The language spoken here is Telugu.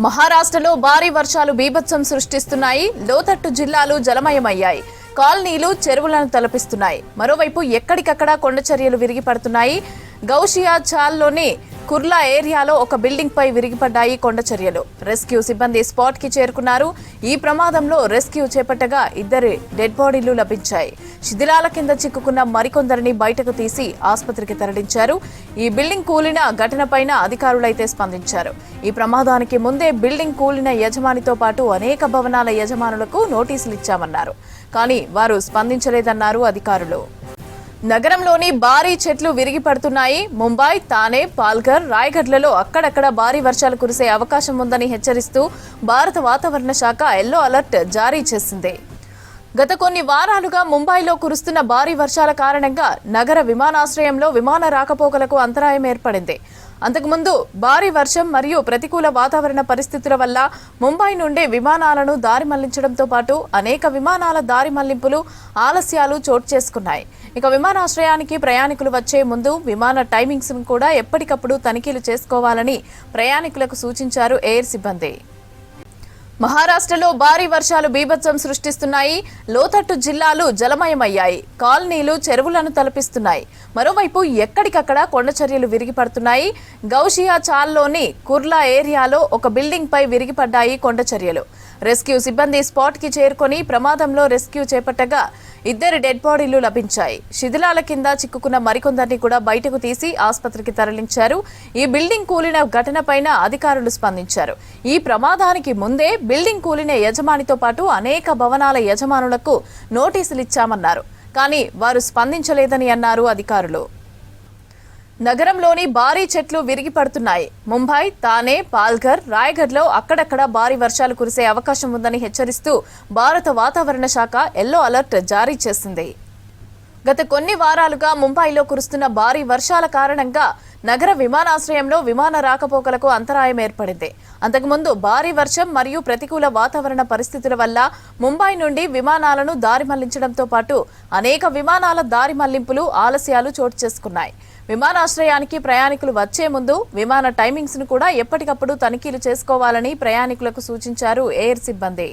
మహారాష్ట్రలో భారీ వర్షాలు బీభత్సం సృష్టిస్తున్నాయి. లోతట్టు జిల్లాలు జలమయమయ్యాయి. కాలనీలు చెరువులను తలపిస్తున్నాయి. మరోవైపు ఎక్కడికక్కడ కొండచర్యలు విరిగిపడుతున్నాయి. గౌషియా చాల్లోని కుర్లా ఏరియాలో ఒక బిల్డింగ్ పై విరిగిపడ్డాయి కొండచర్యలు. రెస్క్యూ సిబ్బంది స్పాట్ కి చేరుకున్నారు. ఈ ప్రమాదంలో రెస్క్యూ చేపట్టగా 2 డెడ్ బాడీలు లభించాయి. శిథిలాల కింద చిక్కుకున్న మరికొందరిని బయటకు తీసి ఆసుపత్రికి తరలించారు. ఈ బిల్డింగ్ కూలిన ఘటనపైన అధికారులైతే స్పందించారు. ఈ ప్రమాదానికి ముందే బిల్డింగ్ కూలిన యజమానితో పాటు అనేక భవనాల యజమానులకు నోటీసులు ఇచ్చామన్నారు. కానీ వారు స్పందించలేదన్నారు అధికారులు. నగరంలోని భారీ చెట్లు విరిగిపడుతున్నాయి. ముంబై, తానే, పాల్ఘర్, రాయ్గఢ్లలో అక్కడక్కడ భారీ వర్షాలు కురిసే అవకాశం ఉందని హెచ్చరిస్తూ భారత వాతావరణ శాఖ ఎల్లో అలర్ట్ జారీ చేసింది. గత కొన్ని వారాలుగా ముంబైలో కురుస్తున్న భారీ వర్షాల కారణంగా నగర విమానాశ్రయంలో విమాన రాకపోకలకు అంతరాయం ఏర్పడింది. అంతకుముందు భారీ వర్షం మరియు ప్రతికూల వాతావరణ పరిస్థితుల వల్ల ముంబై నుండి విమానాలను దారి మళ్లించడంతో పాటు అనేక విమానాల దారి మళ్లింపులు, ఆలస్యాలు చోటు చేసుకున్నాయి. ఇక విమానాశ్రయానికి ప్రయాణికులు వచ్చే ముందు విమాన టైమింగ్స్ కూడా ఎప్పటికప్పుడు తనిఖీలు చేసుకోవాలని ప్రయాణికులకు సూచించారు ఎయిర్ సిబ్బంది. మహారాష్ట్రలో భారీ వర్షాలు బీభత్సం సృష్టిస్తున్నాయి. లోతట్టు జిల్లాలు జలమయమయ్యాయి. కాలనీలు చెరువులను తలపిస్తున్నాయి. మరోవైపు ఎక్కడికక్కడ కొండచర్యలు విరిగిపడుతున్నాయి. గౌషియా చాల్లోని కుర్లా ఏరియాలో ఒక బిల్డింగ్ పై విరిగిపడ్డాయి కొండచర్యలు. రెస్క్యూ సిబ్బంది స్పాట్ కి చేరుకొని ప్రమాదంలో రెస్క్యూ చేపట్టగా 2 డెడ్ బాడీలు లభించాయి. శిథిలాల కింద చిక్కుకున్న మరికొందరిని కూడా బయటకు తీసి ఆసుపత్రికి తరలించారు. ఈ బిల్డింగ్ కూలిన ఘటనపైన అధికారులు స్పందించారు. ఈ ప్రమాదానికి ముందే బిల్డింగ్ కూలిన యజమానితో పాటు అనేక భవనాల యజమానులకు నోటీసులు ఇచ్చామన్నారు. కానీ వారు స్పందించలేదని అన్నారు అధికారులు. నగరంలోని భారీ చెట్లు విరిగిపడుతున్నాయి. ముంబై, తానే, పాల్ఘర్, రాయ్గఢ్లో అక్కడక్కడ భారీ వర్షాలు కురిసే అవకాశం ఉందని హెచ్చరిస్తూ భారత వాతావరణ శాఖ ఎల్లో అలర్ట్ జారీ చేసింది. గత కొన్ని వారాలుగా ముంబైలో కురుస్తున్న భారీ వర్షాల కారణంగా నగర విమానాశ్రయంలో విమాన రాకపోకలకు అంతరాయం ఏర్పడింది. అంతకుముందు భారీ వర్షం మరియు ప్రతికూల వాతావరణ పరిస్థితుల వల్ల ముంబై నుండి విమానాలను దారి మళ్లించడంతో పాటు అనేక విమానాల దారి మళ్లింపులు, ఆలస్యాలు చోటు చేసుకున్నాయి. విమానాశ్రయానికి ప్రయాణికులు వచ్చే ముందు విమాన టైమింగ్స్ ను కూడా ఎప్పటికప్పుడు తనిఖీలు చేసుకోవాలని ప్రయాణికులకు సూచించారు ఎయిర్ సిబ్బంది.